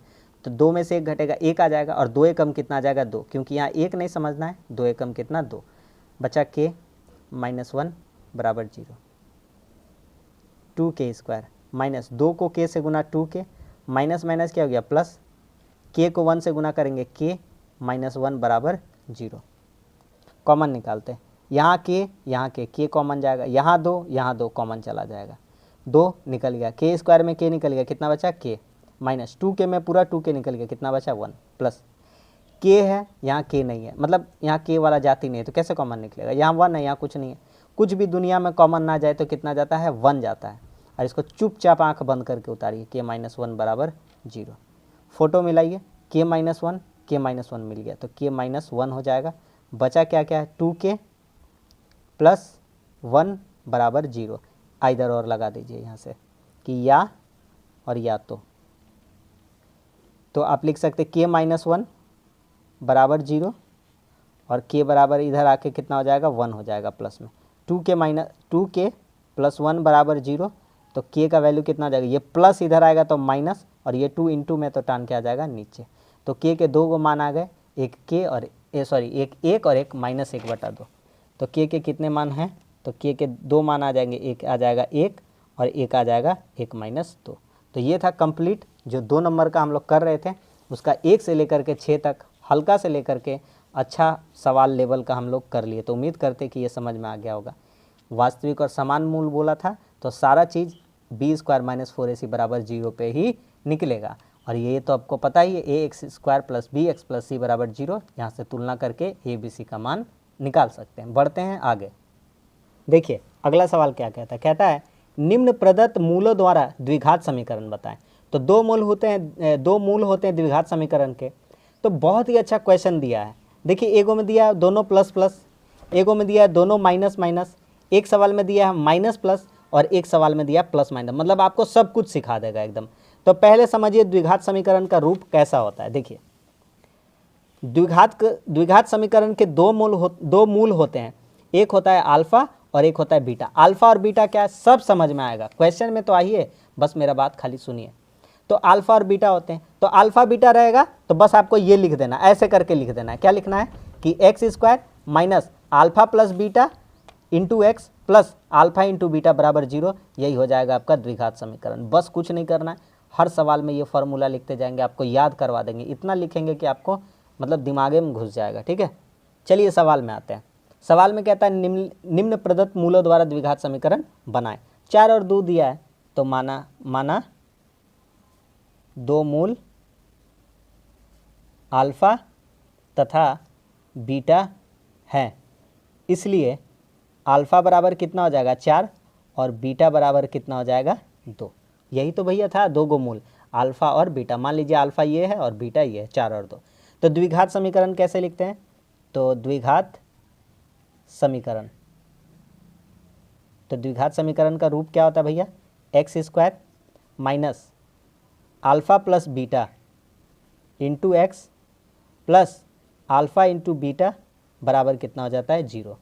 तो 2 में से 1 घटेगा 1 आ जाएगा, और 2 एकम कितना आ जाएगा 2, क्योंकि यहाँ 1 नहीं समझना है, 2 एकम कितना 2, बचा k माइनस 1 बराबर 0। 2k² माइनस 2 को k से गुना 2k, माइनस माइनस क्या हो गया प्लस, k को 1 से गुना करेंगे k माइनस 1 बराबर 0। कॉमन निकालते हैं, यहाँ k कॉमन जाएगा, यहाँ 2 कॉमन चला जाएगा, 2 निकल गया, k² में k निकल गया, कितना बचा k, माइनस 2k में पूरा 2k निकल गया, कितना बचा 1, प्लस k है, यहाँ k नहीं है, मतलब यहाँ k वाला जाती नहीं है, तो कैसे कॉमन निकलेगा, यहाँ 1 है, यहाँ कुछ नहीं है, कुछ भी दुनिया में कॉमन ना जाए तो कितना जाता है 1 जाता है, और इसको चुपचाप आंख बंद करके उतारिए, k माइनस 1 बराबर 0। फोटो मिलाइए, k माइनस 1 k माइनस 1 मिल गया, तो k माइनस 1 हो जाएगा, बचा क्या क्या है 2k प्लस 1 बराबर 0। इधर और लगा दीजिए यहाँ से कि या और या, तो आप लिख सकते k माइनस 1 बराबर 0, और k बराबर इधर आके कितना हो जाएगा 1 हो जाएगा प्लस में, 2k प्लस 1 बराबर 0, तो k का वैल्यू कितना हो जाएगा, ये प्लस इधर आएगा तो माइनस, और ये 2 इंटू में तो टान के आ जाएगा नीचे, तो k के 2 मान आ गए, एक k और एक 1 और एक -1/2, तो k के कितने मान हैं, तो k के 2 मान आ जाएंगे, एक आ जाएगा 1 और एक आ जाएगा 1-2। तो ये था कंप्लीट जो 2 नंबर का हम लोग कर रहे थे, उसका 1 से लेकर के 6 तक हल्का से लेकर के अच्छा सवाल लेवल का हम लोग कर लिए। तो उम्मीद करते कि ये समझ में आ गया होगा। वास्तविक और समान मूल बोला था तो सारा चीज़ b² - 4ac बराबर 0 पे ही निकलेगा, और ये तो आपको पता ही है ax² + bx + c बराबर 0, यहाँ से तुलना करके a b c का मान निकाल सकते हैं। बढ़ते हैं आगे, देखिए अगला सवाल क्या कहता है, कहता है निम्न प्रदत्त मूलों द्वारा द्विघात समीकरण बताएं। तो 2 मूल होते हैं द्विघात समीकरण के, तो बहुत ही अच्छा क्वेश्चन दिया है। देखिए एगो में दिया है दोनों प्लस प्लस, एगो में दिया है दोनों माइनस माइनस, एक सवाल में दिया है माइनस प्लस और एक सवाल में दिया प्लस माइनस, मतलब आपको सब कुछ सिखा देगा एकदम। तो पहले समझिए द्विघात समीकरण का रूप कैसा होता है। देखिए द्विघात समीकरण के 2 मूल होते हैं, एक होता है अल्फा और एक होता है बीटा। अल्फा और बीटा क्या है सब समझ में आएगा, क्वेश्चन में तो आइए, बस मेरा बात खाली सुनिए। तो अल्फा और बीटा होते हैं, तो अल्फा बीटा रहेगा तो बस आपको ये लिख देना, ऐसे करके लिख देना है। क्या लिखना है कि x² minus alpha plus beta into x plus alpha into beta बराबर 0, यही हो जाएगा आपका द्विघात समीकरण। बस कुछ नहीं करना है, हर सवाल में ये फॉर्मूला लिखते जाएंगे, आपको याद करवा देंगे, इतना लिखेंगे कि आपको मतलब दिमागे में घुस जाएगा। ठीक है, चलिए सवाल में आते हैं। सवाल में कहता है निम्न प्रदत्त मूलों द्वारा द्विघात समीकरण बनाएं। 4 और 2 दिया है, तो माना 2 मूल अल्फा तथा बीटा है, इसलिए अल्फा बराबर कितना हो जाएगा 4 और बीटा बराबर कितना हो जाएगा 2। यही तो भैया था 2 मूल अल्फा और बीटा। मान लीजिए अल्फा ये है और बीटा ये है 4 और 2। तो द्विघात समीकरण कैसे लिखते हैं? तो द्विघात समीकरण का रूप क्या होता है भैया? X square minus alpha plus beta into x plus alpha into beta बराबर कितना हो जाता है? 0।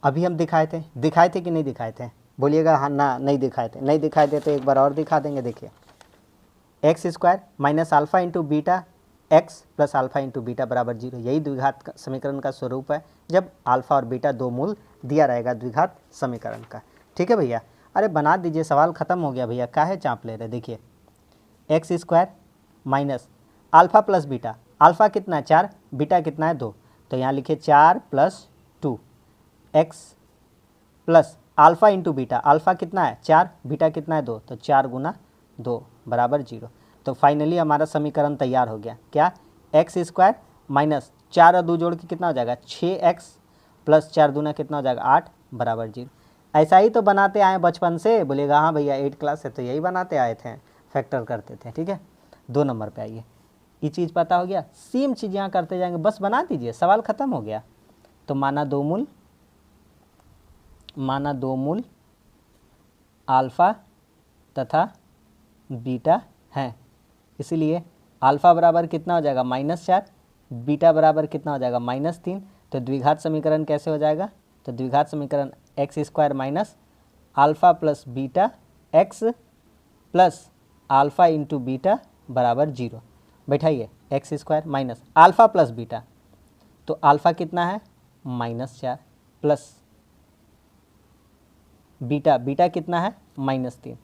अभी हम दिखाए थे कि नहीं दिखाए थे? बोलिएगा हाँ ना, नहीं दिखाए थे तो एक बार और दिखा देंगे। देखिए, x square minus alpha into beta X plus alpha into beta बराबर 0, यही द्विघात समीकरण का स्वरूप है जब अल्फ़ा और बीटा दो मूल दिया रहेगा द्विघात समीकरण का। ठीक है भैया? अरे बना दीजिए, सवाल ख़त्म हो गया भैया, काहे चाँप ले रहे? देखिए, x square minus alpha plus beta, alpha कितना है 4, बीटा कितना है 2, तो यहाँ लिखिए 4 + 2 x plus alpha into beta, alpha कितना है 4, बीटा कितना है 2, तो 4 × 2 बराबर 0। तो फाइनली हमारा समीकरण तैयार हो गया। क्या? एक्स स्क्वायर माइनस 4 और 2 जोड़ के कितना हो जाएगा? 6x प्लस 4 दूना कितना हो जाएगा? 8 बराबर 0। ऐसा ही तो बनाते आए बचपन से। बोलेगा हाँ भैया 8 क्लास से तो यही बनाते आए थे, फैक्टर करते थे। ठीक है, 2 नंबर पे आइए। ये चीज़ पता हो गया, सेम चीज़ यहाँ करते जाएंगे, बस बना दीजिए, सवाल ख़त्म हो गया। तो माना दो मूल अल्फ़ा तथा बीटा हैं, इसलिए अल्फ़ा बराबर कितना हो जाएगा? -4, बीटा बराबर कितना हो जाएगा? -3। तो द्विघात समीकरण कैसे हो जाएगा? तो द्विघात समीकरण X square minus alpha plus beta X plus alpha into beta बराबर 0। बैठाइए, X square minus alpha plus beta, तो अल्फ़ा कितना है? -4 प्लस बीटा कितना है? -3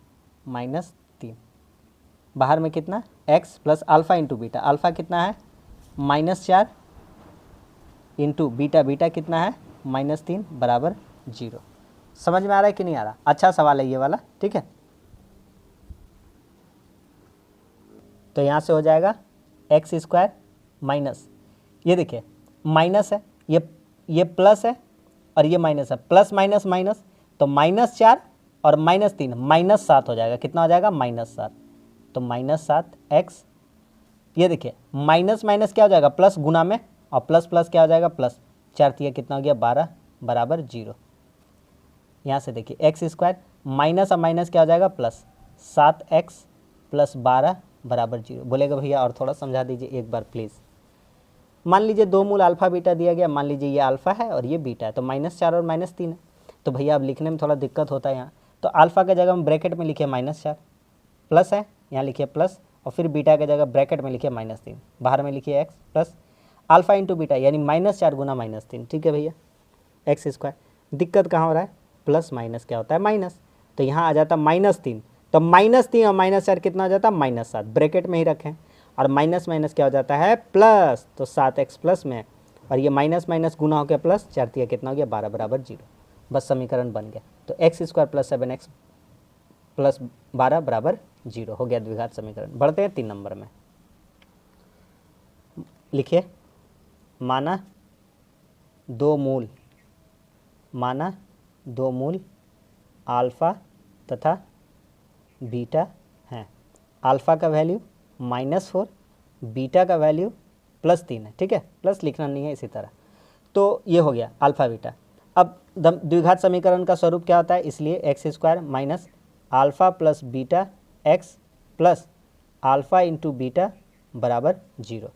बाहर में कितना? x plus alpha into beta, alpha कितना है? -4 इंटू बीटा कितना है? -3 बराबर 0। समझ में आ रहा है कि नहीं आ रहा? अच्छा सवाल है ये वाला। ठीक है, तो यहाँ से हो जाएगा एक्स स्क्वायर माइनस, ये देखिए माइनस है, ये प्लस है और ये माइनस है, प्लस माइनस माइनस, तो -4 और -3 -7 हो जाएगा। कितना हो जाएगा? -7। तो -7x, ये देखिए माइनस माइनस क्या हो जाएगा? प्लस गुना में, और प्लस प्लस क्या हो जाएगा? प्लस। 4 3 कितना हो गया? 12 बराबर 0। यहाँ से देखिए एक्स स्क्वायर माइनस और माइनस क्या हो जाएगा? प्लस। 7x प्लस 12 बराबर 0। बोलेगा भैया और थोड़ा समझा दीजिए एक बार प्लीज़। मान लीजिए दो मूल अल्फ़ा बीटा दिया गया, मान लीजिए ये अल्फ़ा है और ये बीटा है, तो -4 और -3 है। तो भैया अब लिखने में थोड़ा दिक्कत होता है यहाँ, तो अल्फ़ा के जगह हम ब्रैकेट में लिखिए -4, प्लस है यहाँ लिखिए प्लस, और फिर बीटा के जगह ब्रैकेट में लिखिए -3, बाहर में लिखिए x plus alpha into beta, यानी -4 गुना -3। ठीक है भैया, एक्स स्क्वायर। दिक्कत कहाँ हो रहा है? प्लस माइनस क्या होता है? माइनस, तो यहाँ आ जाता -3, तो -3 और -4 कितना हो जाता है? -7, ब्रैकेट में ही रखें, और माइनस माइनस क्या हो जाता है? प्लस, तो 7x प्लस में, और ये माइनस माइनस गुना हो गया प्लस, 4 3 कितना हो गया? 12 बराबर 0। बस समीकरण बन गया। तो x square plus 7x plus 12 बराबर 0 हो गया द्विघात समीकरण। बढ़ते हैं 3 नंबर में। लिखिए, माना दो मूल अल्फ़ा तथा बीटा हैं। अल्फ़ा का वैल्यू -4, बीटा का वैल्यू +3 है। ठीक है, प्लस लिखना नहीं है इसी तरह। तो ये हो गया अल्फ़ा बीटा। अब द्विघात समीकरण का स्वरूप क्या होता है? इसलिए x square minus alpha plus beta X plus alpha into beta बराबर 0।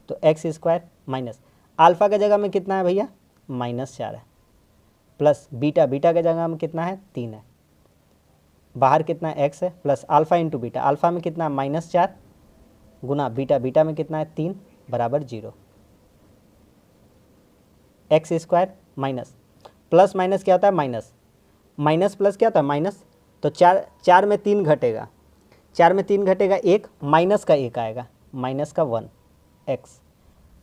तो एक्स स्क्वायर माइनस अल्फ़ा के जगह में कितना है भैया? -4 है, प्लस बीटा के जगह में कितना है? 3 है, बाहर कितना है? x है, plus alpha into beta, alpha में कितना है? -4 गुना बीटा में कितना है? 3 बराबर 0। X square minus plus minus क्या होता है? माइनस प्लस क्या होता है? माइनस। तो 4 में 3 घटेगा, 4 में 3 घटेगा 1, माइनस का 1 आएगा, माइनस का 1 x।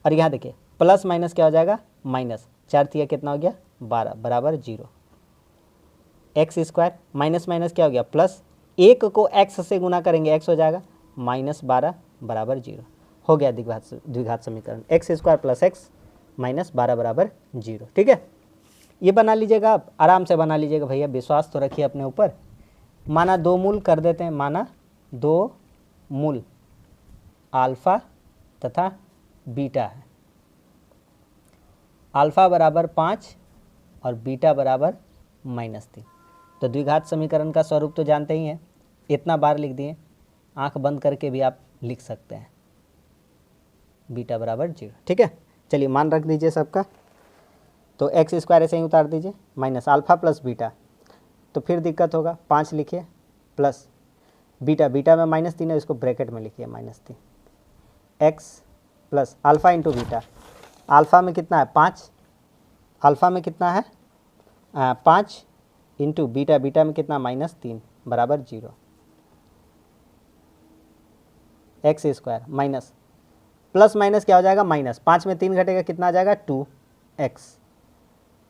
और यहाँ देखिए प्लस माइनस क्या हो जाएगा? माइनस। 4 3 कितना हो गया? 12 बराबर 0। एक्स स्क्वायर माइनस माइनस क्या हो गया? प्लस, 1 को x से गुना करेंगे x हो जाएगा -12 बराबर 0। हो गया द्विघात समीकरण एक्स स्क्वायर प्लस x -12 बराबर 0। ठीक है, ये बना लीजिएगा, आप आराम से बना लीजिएगा भैया, विश्वास तो रखिए अपने ऊपर। माना दो मूल कर देते हैं, माना दो मूल अल्फ़ा तथा बीटा है, अल्फ़ा बराबर 5 और बीटा बराबर -3। तो द्विघात समीकरण का स्वरूप तो जानते ही हैं, इतना बार लिख दिए, आंख बंद करके भी आप लिख सकते हैं, बीटा बराबर 0। ठीक है, चलिए मान रख दीजिए सबका। तो एक्स स्क्वायर ऐसे ही उतार दीजिए, माइनस अल्फ़ा प्लस बीटा, तो फिर दिक्कत होगा, 5 लिखिए प्लस बीटा, बीटा में -3 है, इसको ब्रैकेट में लिखिए -3, x plus alpha into beta, alpha में कितना है 5, अल्फ़ा में कितना है 5 इंटू बीटा, बीटा में कितना -3 बराबर 0, x square minus plus minus क्या हो जाएगा माइनस, 5 में 3 घटेगा कितना आ जाएगा 2x,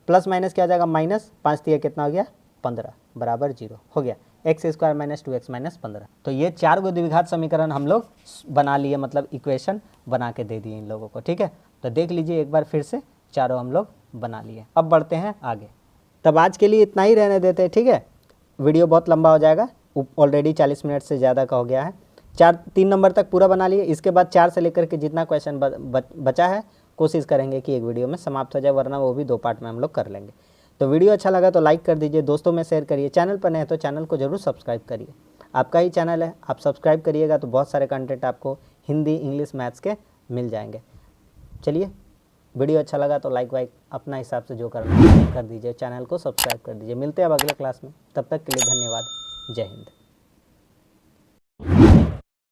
प्लस माइनस क्या हो जाएगा माइनस, 5 3 कितना हो गया 15 बराबर 0 हो गया, x square minus 2x minus 15। तो ये 4 गो द्विघात समीकरण हम लोग बना लिए, मतलब इक्वेशन बना के दे दिए इन लोगों को। ठीक है, तो देख लीजिए एक बार फिर से, चारों हम लोग बना लिए। अब बढ़ते हैं आगे। तब आज के लिए इतना ही रहने देते हैं। ठीक है, वीडियो बहुत लंबा हो जाएगा, ऑलरेडी 40 मिनट से ज़्यादा का हो गया है। 3 नंबर तक पूरा बना लिए, इसके बाद 4 से लेकर के जितना क्वेश्चन बचा है कोशिश करेंगे कि एक वीडियो में समाप्त हो जाए, वरना वो भी 2 पार्ट में हम लोग कर लेंगे। तो वीडियो अच्छा लगा तो लाइक कर दीजिए, दोस्तों में शेयर करिए, चैनल पर नए हैं तो चैनल को जरूर सब्सक्राइब करिए, आपका ही चैनल है, आप सब्सक्राइब करिएगा तो बहुत सारे कंटेंट आपको हिंदी, इंग्लिश, मैथ्स के मिल जाएंगे। चलिए, वीडियो अच्छा लगा तो लाइक वाइक अपना हिसाब से जो करना है कर दीजिए, चैनल को सब्सक्राइब कर दीजिए। मिलते हैं अब अगले क्लास में, तब तक के लिए धन्यवाद, जय हिंद।